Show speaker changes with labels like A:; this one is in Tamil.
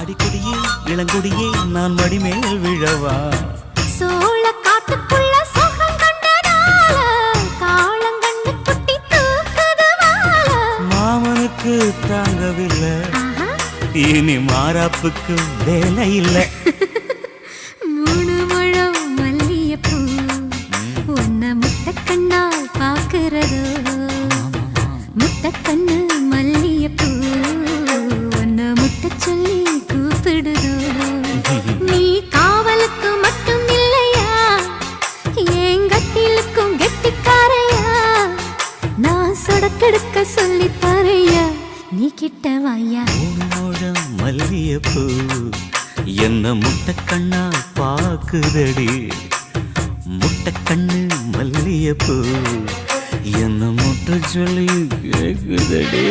A: அடிக்கொடியே இளங்கொடியே நான் மடிமேல் விழவா
B: சோழ காட்டுக்குள்ள சுகம் கண்டதால காளங்கண்ணு குட்டி தூக்குதுவால
A: மாமனுக்கு தாங்கவில்லை இனி மாறாப்புக்கு வேலை இல்லை
B: மூணு முழம் மல்லியப்பூ உன்னை முட்டக்கண்ணால் பாக்குறதோ முட்டக்கண்ணு மல்லியப்பூ உன்னை முட்ட சொல்லி கூப்பிடுதோ நீ காவலுக்கு மட்டும் இல்லையா எங்கட்டிலுக்கும் கெட்டிக்காரையா நான் சொடக்கெடுக்க சொல்லி தரையா நீ கிட்ட வாயா
A: மல்லியப்பூ என்ன முட்டக்கண்ணா பாக்குதடி முட்டக்கண்ணு மல்லியப்பூ என்ன முட்ட சொல்லி கேக்குதடி